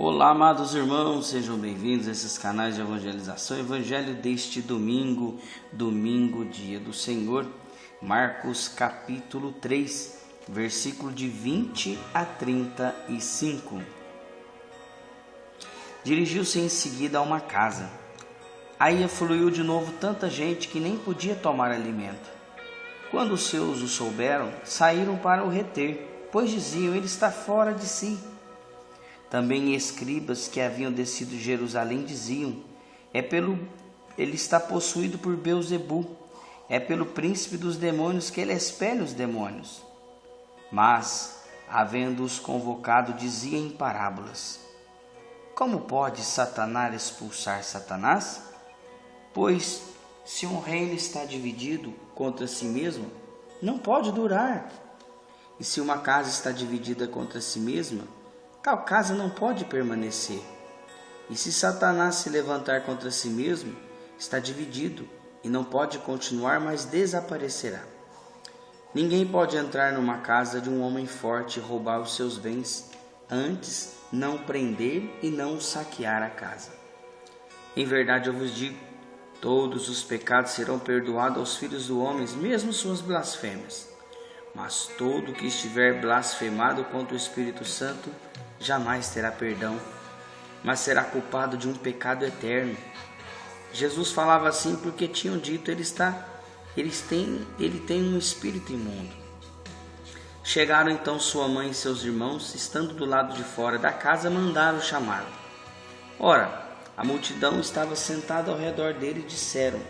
Olá, amados irmãos, sejam bem-vindos a esses canais de evangelização. Evangelho deste domingo, dia do Senhor, Marcos capítulo 3, versículo de 20 a 35. Dirigiu-se em seguida a uma casa. Aí afluiu de novo tanta gente que nem podia tomar alimento. Quando os seus o souberam, saíram para o reter, pois diziam, ele está fora de si. Também escribas que haviam descido de Jerusalém diziam, ele está possuído por Beelzebu, é pelo príncipe dos demônios que ele expele os demônios. Mas, havendo-os convocado, dizia em parábolas, como pode Satanás expulsar Satanás? Pois, se um reino está dividido contra si mesmo, não pode durar. E se uma casa está dividida contra si mesma, tal casa não pode permanecer. E se Satanás se levantar contra si mesmo, está dividido e não pode continuar, mas desaparecerá. Ninguém pode entrar numa casa de um homem forte e roubar os seus bens, antes não prender e não saquear a casa. Em verdade eu vos digo, todos os pecados serão perdoados aos filhos do homem, mesmo suas blasfêmias. Mas todo que estiver blasfemado contra o Espírito Santo jamais terá perdão, mas será culpado de um pecado eterno. Jesus falava assim porque tinham dito, ele tem um espírito imundo. Chegaram então sua mãe e seus irmãos, estando do lado de fora da casa, mandaram chamá-lo. Ora, a multidão estava sentada ao redor dele e disseram,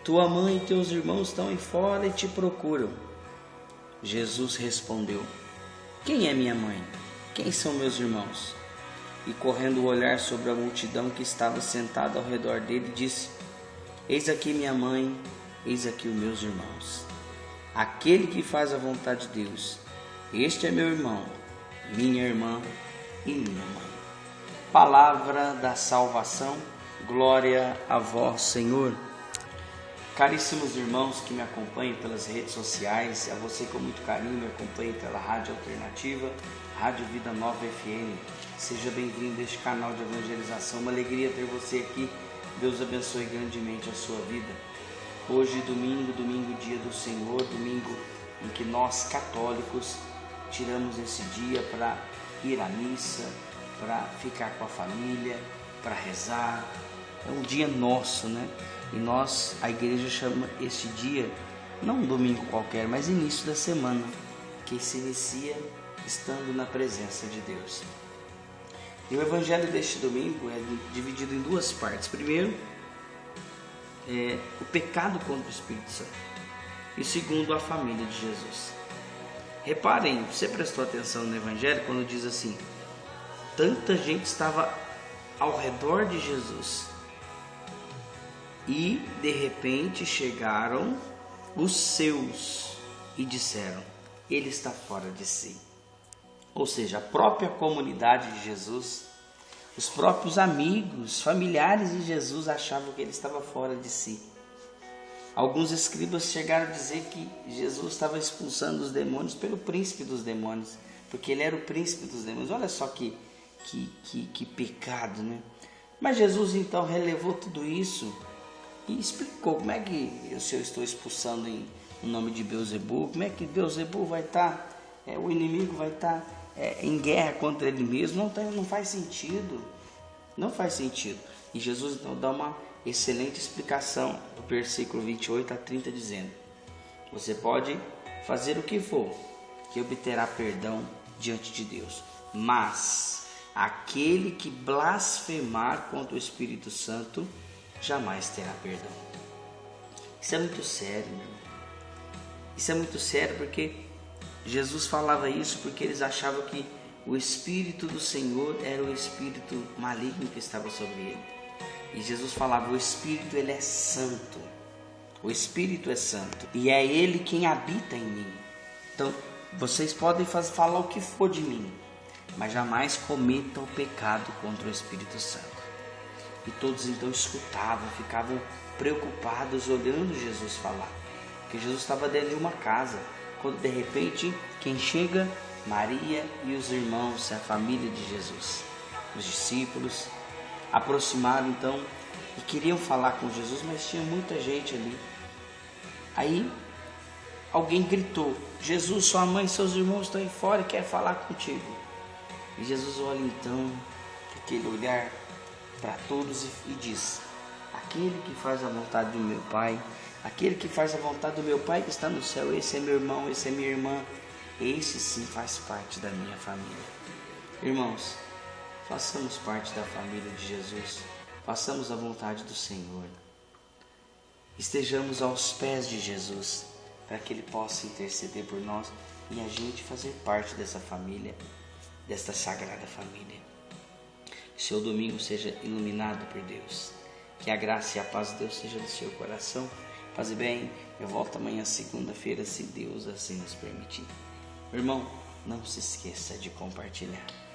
tua mãe e teus irmãos estão aí fora e te procuram. Jesus respondeu, quem é minha mãe? Quem são meus irmãos? E correndo o olhar sobre a multidão que estava sentada ao redor dele, disse, eis aqui minha mãe, eis aqui os meus irmãos. Aquele que faz a vontade de Deus, este é meu irmão, minha irmã e minha mãe. Palavra da salvação, glória a vós, Senhor. Caríssimos irmãos que me acompanham pelas redes sociais, a você com muito carinho me acompanha pela Rádio Alternativa, Rádio Vida Nova FM. Seja bem-vindo a este canal de evangelização. Uma alegria ter você aqui. Deus abençoe grandemente a sua vida. Hoje, domingo, dia do Senhor, domingo em que nós católicos tiramos esse dia para ir à missa, para ficar com a família, para rezar. É um dia nosso, né? E nós, a igreja chama este dia, não um domingo qualquer, mas início da semana, que se inicia estando na presença de Deus. E o evangelho deste domingo é dividido em duas partes. Primeiro, o pecado contra o Espírito Santo. E segundo, a família de Jesus. Reparem, você prestou atenção no evangelho quando diz assim, tanta gente estava ao redor de Jesus. E, de repente, chegaram os seus e disseram, ele está fora de si. Ou seja, a própria comunidade de Jesus, os próprios amigos, familiares de Jesus achavam que ele estava fora de si. Alguns escribas chegaram a dizer que Jesus estava expulsando os demônios pelo príncipe dos demônios, porque ele era o príncipe dos demônios. Olha só que pecado, né? Mas Jesus então relevou tudo isso e explicou como é que se eu estou expulsando em nome de Beelzebu, como é que Beelzebu vai estar, o inimigo vai estar em guerra contra ele mesmo, não faz sentido, não faz sentido. E Jesus então dá uma excelente explicação do versículo 28 a 30 dizendo, você pode fazer o que for, que obterá perdão diante de Deus, mas aquele que blasfemar contra o Espírito Santo jamais terá perdão. Isso é muito sério, meu irmão. Isso é muito sério porque Jesus falava isso porque eles achavam que o Espírito do Senhor era o Espírito maligno que estava sobre ele. E Jesus falava, o Espírito ele é santo. O Espírito é santo. E é ele quem habita em mim. Então, vocês podem falar o que for de mim, mas jamais cometam o pecado contra o Espírito Santo. E todos então escutavam, ficavam preocupados olhando Jesus falar. Porque Jesus estava dentro de uma casa, quando de repente quem chega? Maria e os irmãos, a família de Jesus. Os discípulos aproximaram então e queriam falar com Jesus, mas tinha muita gente ali. Aí alguém gritou: Jesus, sua mãe e seus irmãos estão aí fora e querem falar contigo. E Jesus olha então com aquele olhar para todos e diz: aquele que faz a vontade do meu Pai, aquele que faz a vontade do meu Pai que está no céu, esse é meu irmão, esse é minha irmã, esse sim faz parte da minha família. Irmãos, façamos parte da família de Jesus, façamos a vontade do Senhor, estejamos aos pés de Jesus, para que Ele possa interceder por nós e a gente fazer parte dessa família, desta sagrada família. Que seu domingo seja iluminado por Deus, que a graça e a paz de Deus seja do seu coração. Paz e bem, eu volto amanhã segunda-feira, se Deus assim nos permitir. Meu irmão, não se esqueça de compartilhar.